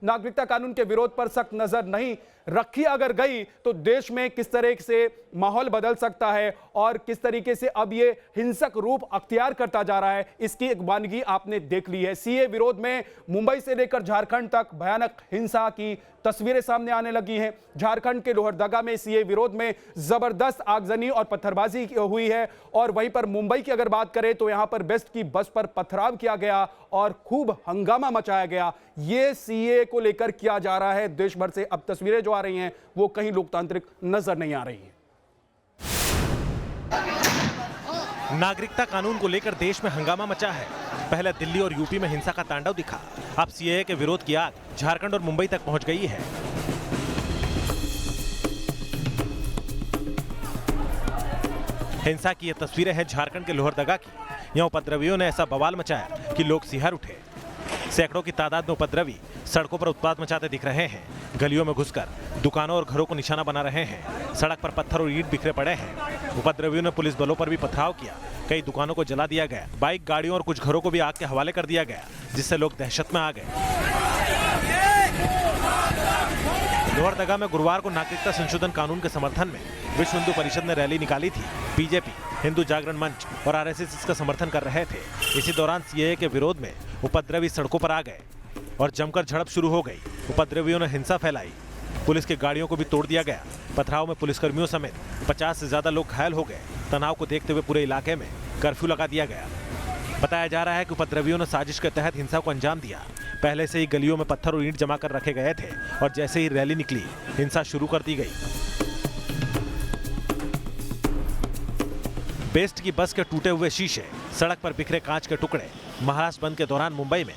नागरिकता कानून के विरोध पर सख्त नजर नहीं रखी अगर गई तो देश में किस तरह से माहौल बदल सकता है और किस तरीके से अब ये हिंसक रूप अख्तियार करता जा रहा है, इसकी एक वानगी आपने देख ली है। सीए विरोध में मुंबई से लेकर झारखंड तक भयानक हिंसा की तस्वीरें सामने आने लगी हैं। झारखंड के लोहरदगा में सीए विरोध में जबरदस्त आगजनी और पत्थरबाजी हुई है और वहीं पर मुंबई की अगर बात करें तो यहां पर बेस्ट की बस पर पथराव किया गया और खूब हंगामा मचाया गया। ये सीए को लेकर किया जा रहा है देश भर से। अब तस्वीरें जो आ रही हैं वो कहीं लोकतांत्रिक नजर नहीं आ रही हैं। नागरिकता कानून को लेकर देश में हंगामा मचा है। पहले दिल्ली और यूपी में हिंसा का तांडव दिखा, अब सीएए के विरोध की आग झारखंड और मुंबई तक पहुंच गई है। हिंसा की ये तस्वीरें हैं झारखंड के लोहरदगा की। यहाँ उपद्रवियों ने ऐसा बवाल मचाया कि लोग सिहर उठे। सैकड़ों की तादाद में उपद्रवी सड़कों पर उत्पात मचाते दिख रहे हैं। गलियों में घुसकर दुकानों और घरों को निशाना बना रहे हैं। सड़क पर पत्थर और ईंट बिखरे पड़े हैं। उपद्रवियों ने पुलिस बलों पर भी पथराव किया। कई दुकानों को जला दिया गया। बाइक, गाड़ियों और कुछ घरों को भी आग के हवाले कर दिया गया, जिससे लोग दहशत में आ गए। लोहरदगा में गुरुवार को नागरिकता संशोधन कानून के समर्थन में विश्व हिंदू परिषद ने रैली निकाली थी। बीजेपी, हिंदू जागरण मंच और आरएसएस इसका समर्थन कर रहे थे। इसी दौरान सीएए के विरोध में उपद्रवी सड़कों पर आ गए और जमकर झड़प शुरू हो गई। उपद्रवियों ने हिंसा फैलाई। पुलिस की गाड़ियों को भी तोड़ दिया गया। पथराव में पुलिसकर्मियों समेत 50 से ज्यादा लोग घायल हो गए। तनाव को देखते हुए पूरे इलाके में कर्फ्यू लगा दिया गया। बताया जा रहा है कि उपद्रवियों ने साजिश के तहत हिंसा को अंजाम दिया। पहले से ही गलियों में पत्थर और ईंट जमा कर रखे गए थे और जैसे ही रैली निकली, हिंसा शुरू कर दी गई। बेस्ट की बस के टूटे हुए शीशे, सड़क पर बिखरे कांच के टुकड़े। महाराष्ट्र बंद के दौरान मुंबई में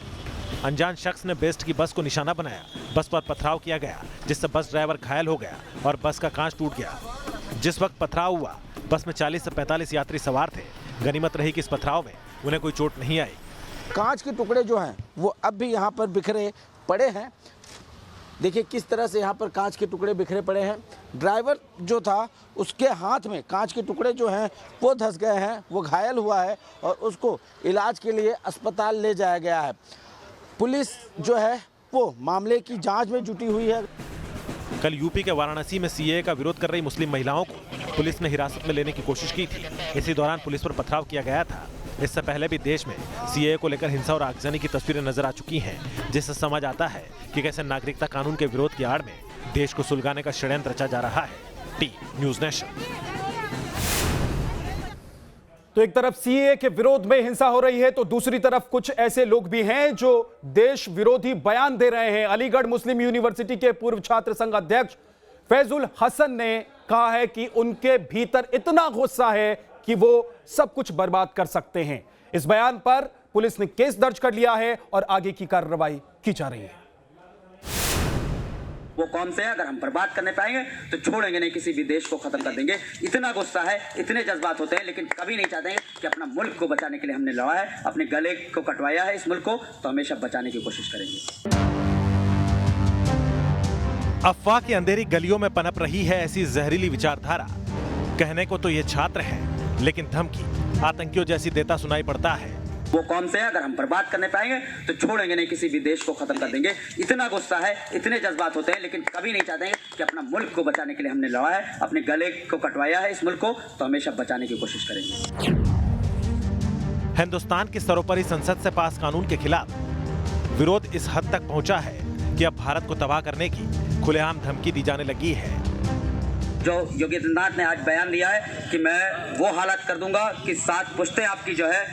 अनजान शख्स ने बेस्ट की बस को निशाना बनाया। बस पर पथराव किया गया, जिससे बस ड्राइवर घायल हो गया और बस का कांच टूट गया। जिस वक्त पथराव हुआ, बस में 40 से 45 यात्री सवार थे। गनीमत रही कि इस पथराव में उन्हें कोई चोट नहीं आई। कांच के टुकड़े जो हैं वो अब भी यहाँ पर बिखरे पड़े हैं। देखिए किस तरह से यहाँ पर कांच के टुकड़े बिखरे पड़े हैं। ड्राइवर जो था उसके हाथ में कांच के टुकड़े जो हैं वो धंस गए हैं, वो घायल हुआ है और उसको इलाज के लिए अस्पताल ले जाया गया है। पुलिस जो है वो मामले की जांच में जुटी हुई है। कल यूपी के वाराणसी में सीएए का विरोध कर रही मुस्लिम महिलाओं को पुलिस ने हिरासत में लेने की कोशिश की थी। इसी दौरान पुलिस पर पथराव किया गया था। इससे पहले भी देश में सीएए को लेकर हिंसा और आगजनी की तस्वीरें नजर आ चुकी हैं, जिससे समझ आता है कि कैसे नागरिकता कानून के विरोध की आड़ में देश को सुलगाने का षड्यंत्र रचा जा रहा है। T news nation. तो एक तरफ सीएए के विरोध में हिंसा हो रही है तो दूसरी तरफ कुछ ऐसे लोग भी हैं जो देश विरोधी बयान दे रहे हैं। अलीगढ़ मुस्लिम यूनिवर्सिटी के पूर्व छात्र संघ अध्यक्ष फैजुल हसन ने कहा है कि उनके भीतर इतना गुस्सा है कि वो सब कुछ बर्बाद कर सकते हैं। इस बयान पर पुलिस ने केस दर्ज कर लिया है और आगे की कार्रवाई की जा रही है। वो कौन से हैं, अगर हम बर्बाद करने पाएंगे तो छोड़ेंगे नहीं, किसी भी देश को खत्म कर देंगे। इतना गुस्सा है, इतने जज्बात होते हैं, लेकिन कभी नहीं चाहते हैं कि अपना मुल्क को बचाने के लिए हमने लड़ा है, अपने गले को कटवाया है इस मुल्क को, तो हमेशा बचाने की कोशिश करेंगे। अफवाह की अंधेरी गलियों में पनप रही है ऐसी जहरीली विचारधारा। कहने को तो ये छात्र हैं, लेकिन धमकी आतंकियों जैसी देता सुनाई पड़ता है। वो कौन से हैं, अगर हम बर्बाद करने पाएंगे तो छोड़ेंगे नहीं, किसी भी देश को खत्म कर देंगे। इतना गुस्सा है, इतने जज्बात होते हैं, लेकिन कभी नहीं चाहते हैं कि अपना मुल्क को बचाने के लिए हमने लड़ा है, अपने गले को कटवाया है इस मुल्क को, तो हमेशा बचाने की कोशिश करेंगे। हिंदुस्तान की सर्वोपरि संसद से पास कानून के खिलाफ विरोध इस हद तक पहुंचा है कि अब भारत को तबाह करने की खुलेआम धमकी दी जाने लगी है। जो योगी आदित्यनाथ ने आज बयान दिया है कि मैं वो हालत कर दूंगा कि 7 पुश्तें आपकी जो है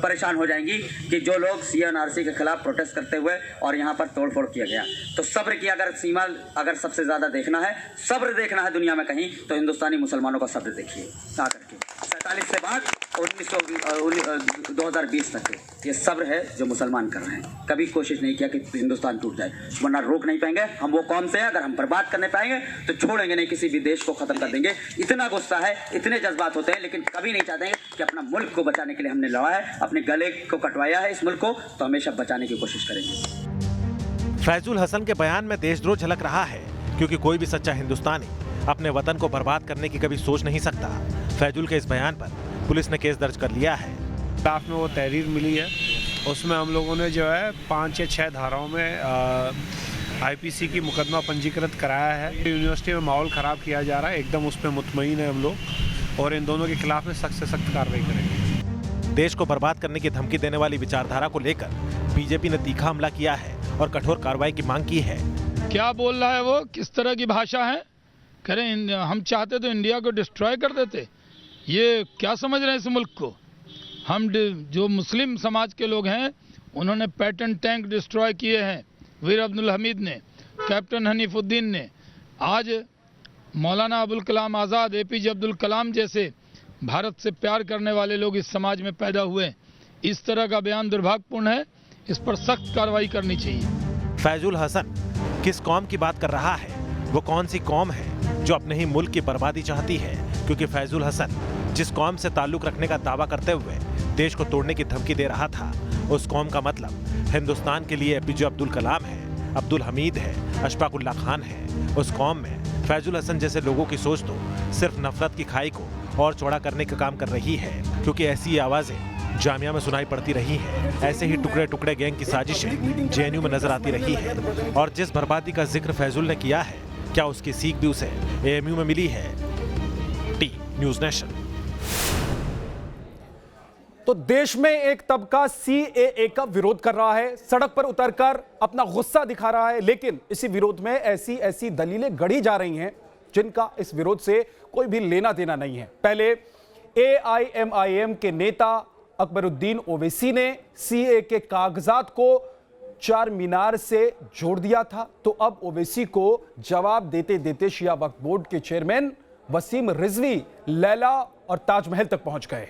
परेशान हो जाएंगी, कि जो लोग सीएनआरसी के खिलाफ प्रोटेस्ट करते हुए और यहाँ पर तोड़फोड़ किया गया। तो सब्र की अगर सीमा अगर सबसे ज्यादा देखना है, सब्र देखना है दुनिया में कहीं, तो हिंदुस्तानी मुसलमानों का सब्र देखिए। आकर के 47 से बाद 2020 तक ये सब्र है जो मुसलमान कर रहे हैं। कभी कोशिश नहीं किया कि हिंदुस्तान टूट जाए, वरना रोक नहीं पाएंगे। हम वो कौन से हैं, अगर हम बर्बाद करने पाएंगे तो छोड़ेंगे नहीं, किसी भी देश को खत्म कर देंगे। इतना गुस्सा है, इतने जज्बात होते हैं, लेकिन कभी नहीं चाहते हैं कि अपना मुल्क को बचाने के लिए हमने लड़ा है, अपने गले को कटवाया है इस मुल्क को, तो हमेशा बचाने की कोशिश करेंगे। फैजुल हसन के बयान में देशद्रोह झलक रहा है, क्योंकि कोई भी सच्चा हिंदुस्तानी अपने वतन को बर्बाद करने की कभी सोच नहीं सकता। फैजुल के इस बयान पर पुलिस ने केस दर्ज कर लिया है। स्टाफ में वो तहरीर मिली है उसमें हम लोगों ने जो है 5 या 6 धाराओं में आईपीसी की मुकदमा पंजीकृत कराया है। यूनिवर्सिटी में माहौल ख़राब किया जा रहा है, एकदम उस पर मुतमईन है हम लोग, और इन दोनों के खिलाफ में सख्त से सख्त कार्रवाई करेंगे। देश को बर्बाद करने की धमकी देने वाली विचारधारा को लेकर बीजेपी ने तीखा हमला किया है और कठोर कार्रवाई की मांग की है। क्या बोल रहा है वो, किस तरह की भाषा है? करें हम चाहते तो इंडिया को डिस्ट्रॉय कर देते। ये क्या समझ रहे हैं इस मुल्क को? हम जो मुस्लिम समाज के लोग हैं उन्होंने पैटर्न टैंक डिस्ट्रॉय किए हैं, वीर अब्दुल हमीद ने, कैप्टन हनीफुद्दीन ने। आज मौलाना अबुल कलाम आज़ाद, एपीजे अब्दुल कलाम जैसे भारत से प्यार करने वाले लोग इस समाज में पैदा हुए। इस तरह का बयान दुर्भाग्यपूर्ण है, इस पर सख्त कार्रवाई करनी चाहिए। फैजुल हसन किस कौम की बात कर रहा है? वो कौन सी कौम है जो अपने ही मुल्क की बर्बादी चाहती है? क्योंकि फैजुल हसन जिस कौम से ताल्लुक रखने का दावा करते हुए देश को तोड़ने की धमकी दे रहा था, उस कौम का मतलब हिंदुस्तान के लिए एपीजे अब्दुल कलाम है, अब्दुल हमीद है, अशफाकुल्ला खान है। उस कौम में फैजुल हसन जैसे लोगों की सोच तो सिर्फ नफरत की खाई को और चौड़ा करने का काम कर रही है, क्योंकि ऐसी आवाजें जामिया में सुनाई पड़ती रही हैं। ऐसे ही टुकड़े टुकड़े गैंग की साजिशें जेएनयू में नजर आती रही है। और जिस बर्बादी का जिक्र फैजुल ने किया है, क्या उसकी सीख भी उसे एएमयू में मिली है? T news nation. तो देश में एक तबका सीएए का विरोध कर रहा है, सड़क पर उतरकर अपना गुस्सा दिखा रहा है, लेकिन इसी विरोध में ऐसी दलीलें गढ़ी जा रही हैं जिनका इस विरोध से कोई भी लेना देना नहीं है। पहले एआईएमआईएम के नेता अकबरुद्दीन ओवैसी ने सीएए के कागजात को चार मीनार से जोड़ दिया था, तो अब ओवैसी को जवाब देते देते शिया वक्फ बोर्ड के चेयरमैन वसीम रिजवी लैला और ताजमहल तक पहुंच गए।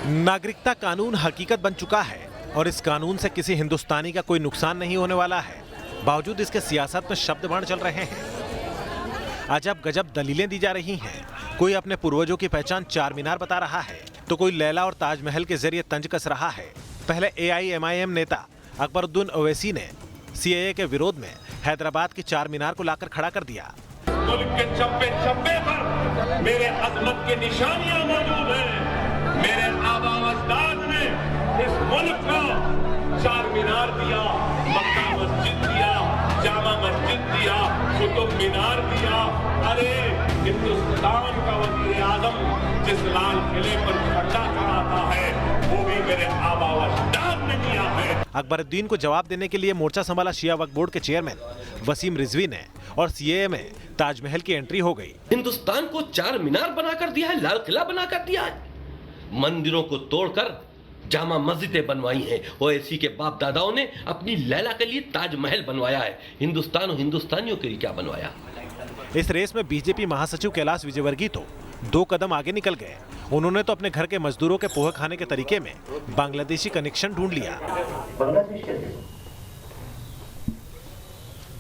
नागरिकता कानून हकीकत बन चुका है और इस कानून से किसी हिंदुस्तानी का कोई नुकसान नहीं होने वाला है। बावजूद इसके सियासत में शब्द बाण चल रहे हैं। अजब गजब दलीलें दी जा रही हैं। कोई अपने पूर्वजों की पहचान चार मीनार बता रहा है, तो कोई लैला और ताजमहल के जरिए तंज कस रहा है। पहले एआईएमआईएम नेता अकबरुद्दीन ओवैसी ने सीएए के विरोध में हैदराबाद की चार मीनार को लाकर खड़ा कर दिया। मुल्क के चप्पे चप्पे पर मेरे अजमत की निशानियां मौजूद हैं। मेरे आबा अजदाद ने इस मुल्क को चार मीनार दिया, मक्का मस्जिद दिया, जामा मस्जिद दिया, कुतुब मीनार दिया। अरे हिंदुस्तान का वज़ीर आज़म जिस लाल किले पर झंडा चढ़ाता है वो भी मेरे आबा अजदाद ने दिया है। अकबरुद्दीन को जवाब देने के लिए मोर्चा संभाला शिया वक्फ बोर्ड के चेयरमैन वसीम रिजवी ने और सीएए में ताजमहल की एंट्री हो गई। हिंदुस्तान को चार मीनार बनाकर दिया है, लाल किला बनाकर दिया है, मंदिरों को तोड़कर जामा मस्जिदें बनवाई हैं। ओवैसी के बाप दादाओं ने अपनी लैला के लिए ताजमहल बनवाया है। हिंदुस्तान और हिंदुस्तानियों के लिए क्या बनवाया? इस रेस में बीजेपी महासचिव कैलाश विजयवर्गीय तो 2 कदम आगे निकल गए। उन्होंने तो अपने घर के मजदूरों के पोहे खाने के तरीके में बांग्लादेशी कनेक्शन ढूंढ लिया। बांग्लादेश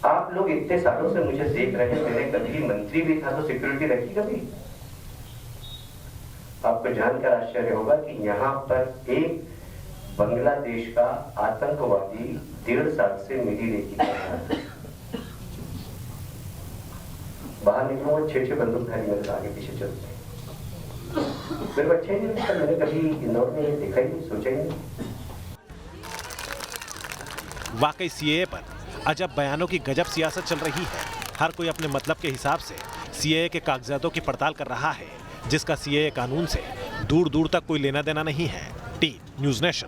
आप लोग इतने सालों से मुझे देख रहे हैं, मैंने कभी मंत्री भी था तो सिक्योरिटी रखी कभी? आपको जानकर आश्चर्य होगा कि यहाँ पर एक बांग्लादेश का आतंकवादी 1.5 साल से मेरी रेकी कर रहा है। बाहर निकलो और 6 बंदूकधारी मेरे आगे पीछे चलते हैं। मेरे बच्चे नहीं, मैंने कभी इंदौर में देखा ही नहीं, सोचा ही नहीं। वाकई सीएए पर अजब बयानों की गजब सियासत चल रही है। हर कोई अपने मतलब के हिसाब से सीएए के कागजातों की पड़ताल कर रहा है, जिसका सीएए कानून से दूर दूर तक कोई लेना देना नहीं है। T news nation.